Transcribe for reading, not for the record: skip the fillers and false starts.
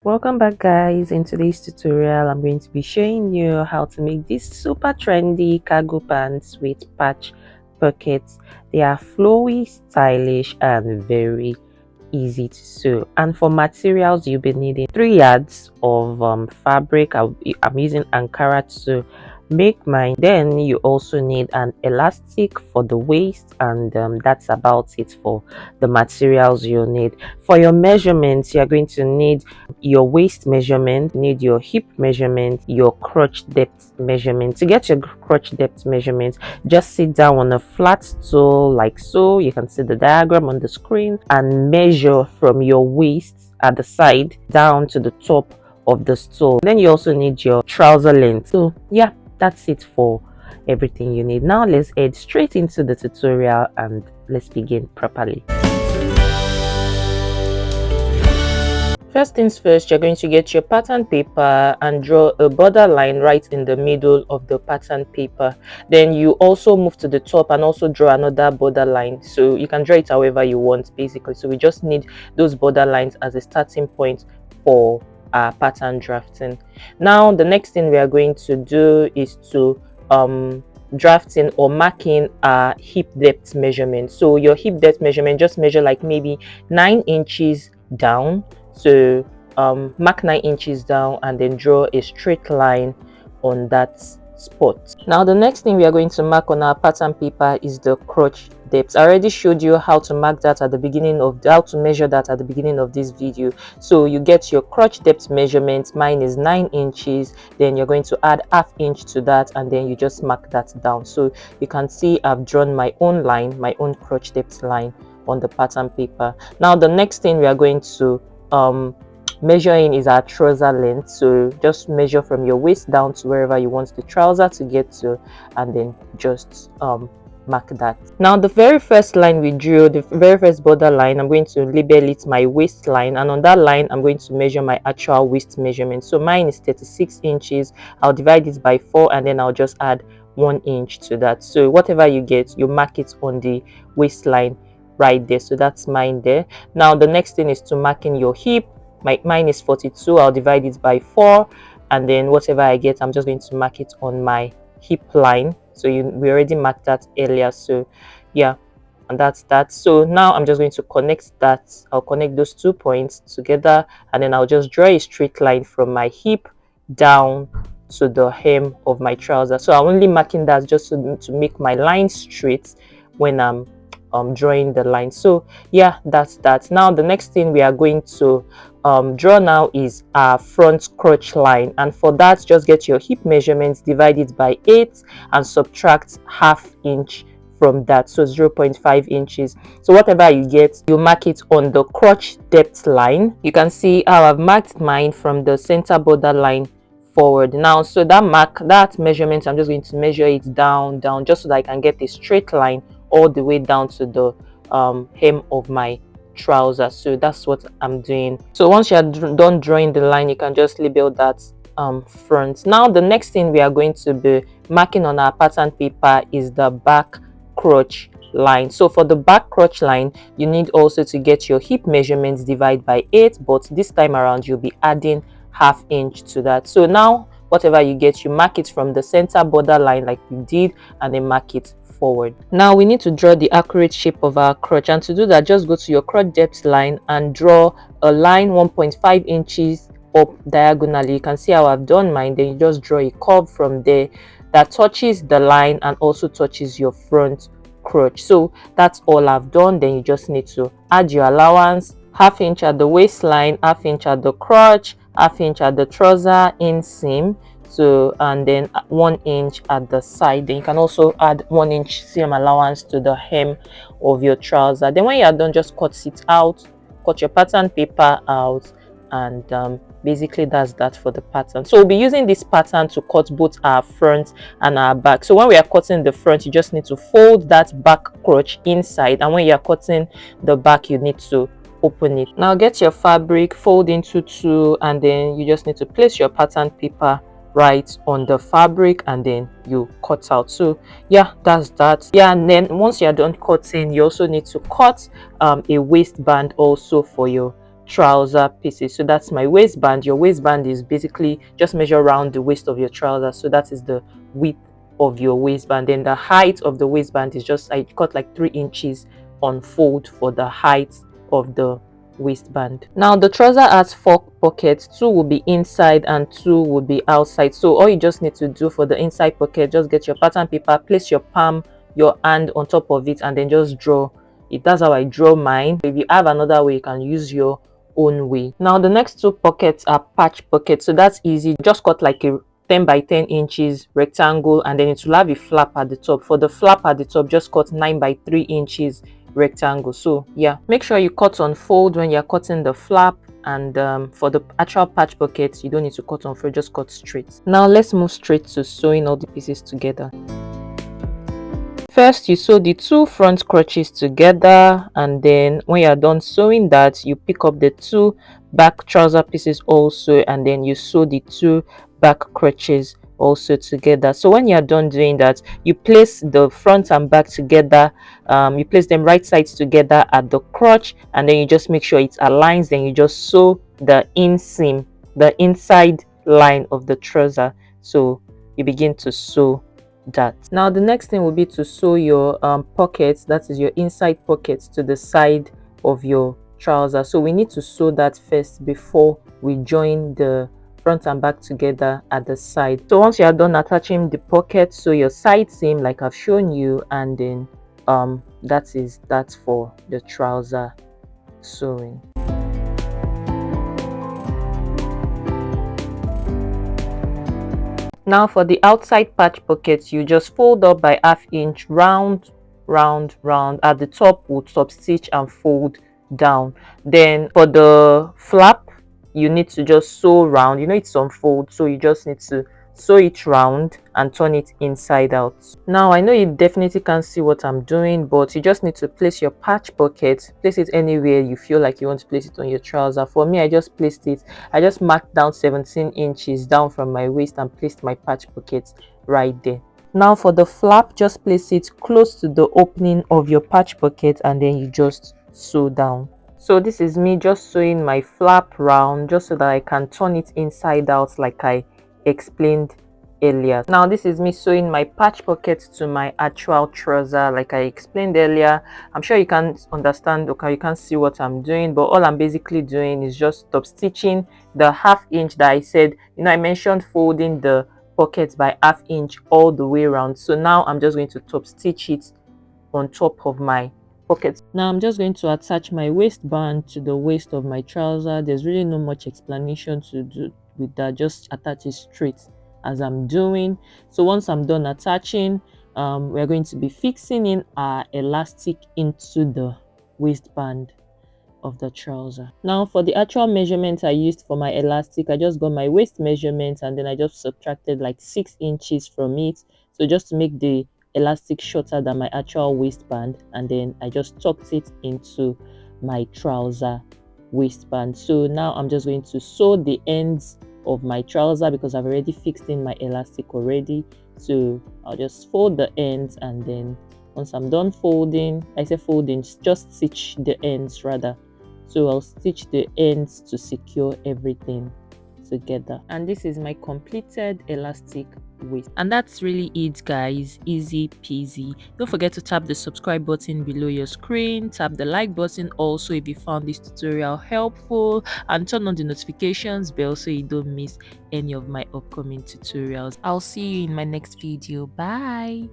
Welcome back, guys. In today's tutorial I'm going to be showing you how to make these super trendy cargo pants with patch pockets. They are flowy, stylish, and very easy to sew. And for materials, you'll be needing 3 yards of fabric. I'm using Ankara to make mine. Then you also need an elastic for the waist, and that's about it for the materials you'll need. For your measurements, you're going to need your waist measurement, need your hip measurement, your crotch depth measurement. To get your crotch depth measurement, just sit down on a flat stool like so. You can see the diagram on the screen and measure from your waist at the side down to the top of the stool. Then you also need your trouser length. So yeah, that's it for everything you need. Now let's head straight into the tutorial and let's begin properly. First things first, you're going to get your pattern paper and draw a border line right in the middle of the pattern paper. Then you also move to the top and also draw another border line. So you can draw it however you want, basically. So we just need those border lines as a starting point for our pattern drafting. Now the next thing we are going to do is to drafting or marking a hip depth measurement. So your hip depth measurement, just measure like maybe 9 inches down. So mark 9 inches down and then draw a straight line on that spot. Now the next thing we are going to mark on our pattern paper is the crotch depth. I already showed you how to mark that at the beginning of how to measure that at the beginning of this video. So you get your crotch depth measurement. Mine is 9 inches. Then you're going to add ½ inch to that and then you just mark that down. So you can see I've drawn my own line, my own crotch depth line on the pattern paper. Now the next thing we are going to measuring is our trouser length. So just measure from your waist down to wherever you want the trouser to get to and then just mark that. Now the very first line we drew, the very first border line, I'm going to label it my waistline, and on that line I'm going to measure my actual waist measurement. So mine is 36 inches. I'll divide it by 4 and then I'll just add 1 inch to that. So whatever you get, you mark it on the waistline right there. So that's mine there. Now the next thing is to mark in your hip. Mine is 42. I'll divide it by 4 and then whatever I get, I'm just going to mark it on my hip line. So we already marked that earlier. So yeah, and that's that. So now I'm just going to connect that. I'll connect those 2 points together and then I'll just draw a straight line from my hip down to the hem of my trouser. So I'm only marking that just to make my line straight when I'm drawing the line. So yeah, that's that. Now the next thing we are going to draw now is our front crotch line, and for that just get your hip measurements, divide it by 8 and subtract ½ inch from that, so 0.5 inches. So whatever you get, you mark it on the crotch depth line. You can see how I've marked mine from the center border line forward. Now so that measurement, I'm just going to measure it down just so that I can get a straight line all the way down to the hem of my trouser. So that's what I'm doing. So once you're done drawing the line, you can just label that front. Now the next thing we are going to be marking on our pattern paper is the back crotch line. So for the back crotch line, you need also to get your hip measurements, divide by 8, but this time around you'll be adding ½ inch to that. So now whatever you get, you mark it from the center border line like we did and then mark it forward. Now we need to draw the accurate shape of our crotch, and to do that just go to your crotch depth line and draw a line 1.5 inches up diagonally. You can see how I've done mine. Then you just draw a curve from there that touches the line and also touches your front crotch. So that's all I've done. Then you just need to add your allowance, ½ inch at the waistline, ½ inch at the crotch, ½ inch at the trouser inseam, so and then 1 inch at the side. Then you can also add 1 inch seam allowance to the hem of your trouser. Then when you are done, just cut it out, cut your pattern paper out, and basically that's that for the pattern. So we'll be using this pattern to cut both our front and our back. So when we are cutting the front, you just need to fold that back crotch inside, and when you are cutting the back, you need to open it. Now get your fabric, fold into 2, and then you just need to place your pattern paper right on the fabric and then you cut out. So yeah, that's that. Yeah, and then once you're done cutting, you also need to cut a waistband also for your trouser pieces. So that's my waistband. Your waistband is basically just measure around the waist of your trouser, so that is the width of your waistband. Then the height of the waistband is just, I cut like 3 inches on fold for the height of the waistband. Now the trouser has 4 pockets, 2 will be inside and 2 will be outside. So all you just need to do for the inside pocket, just get your pattern paper, place your palm, your hand on top of it, and then just draw it. That's how I draw mine. If you have another way, you can use your own way. Now the next 2 pockets are patch pockets, so that's easy. Just cut like a 10 by 10 inches rectangle, and then it will have a flap at the top. For the flap at the top, just cut 9 by 3 inches rectangle. So yeah, make sure you cut on fold when you're cutting the flap, and for the actual patch pockets, you don't need to cut on fold, just cut straight. Now let's move straight to sewing all the pieces together. First, you sew the 2 front crotches together, and then when you are done sewing that, you pick up the 2 back trouser pieces also, and then you sew the 2 back crotches also together. So when you are done doing that, you place the front and back together. You place them right sides together at the crotch, and then you just make sure it aligns. Then you just sew the inseam, the inside line of the trouser. So you begin to sew that. Now the next thing will be to sew your pockets, that is your inside pockets, to the side of your trouser. So we need to sew that first before we join the front and back together at the side. So once you are done attaching the pocket, sew your side seam like I've shown you, and then that's for the trouser sewing. Now for the outside patch pockets, you just fold up by 1/2 inch, round at the top, we'll top stitch and fold down. Then for the flap, you need to just sew round. You know it's on fold, so you just need to sew it round and turn it inside out. Now I know you definitely can't see what I'm doing, but you just need to place your patch pocket, place it anywhere you feel like you want to place it on your trouser. For me, I just placed it, I just marked down 17 inches down from my waist and placed my patch pocket right there. Now for the flap, just place it close to the opening of your patch pocket, and then you just sew down. So this is me just sewing my flap round, just so that I can turn it inside out like I explained earlier. Now this is me sewing my patch pocket to my actual trouser like I explained earlier. I'm sure you can't understand, okay, you can't see what I'm doing, but all I'm basically doing is just top stitching the 1/2 inch that I said. You know, I mentioned folding the pocket by 1/2 inch all the way around. So now I'm just going to top stitch it on top of my pocket. Now I'm just going to attach my waistband to the waist of my trouser. There's really no much explanation to do with that, just attach it straight as I'm doing. So once I'm done attaching, we're going to be fixing in our elastic into the waistband of the trouser. Now for the actual measurement I used for my elastic, I just got my waist measurement, and then I just subtracted like 6 inches from it, so just to make the elastic shorter than my actual waistband, and then I just tucked it into my trouser waistband. So now I'm just going to sew the ends of my trouser because I've already fixed in my elastic already. So I'll just fold the ends, and then once I'm done folding, I say folding, just stitch the ends rather. So I'll stitch the ends to secure everything together. And this is my completed elastic waist. And that's really it, guys. Easy peasy. Don't forget to tap the subscribe button below your screen, tap the like button also if you found this tutorial helpful, and turn on the notifications bell so you don't miss any of my upcoming tutorials. I'll see you in my next video. Bye.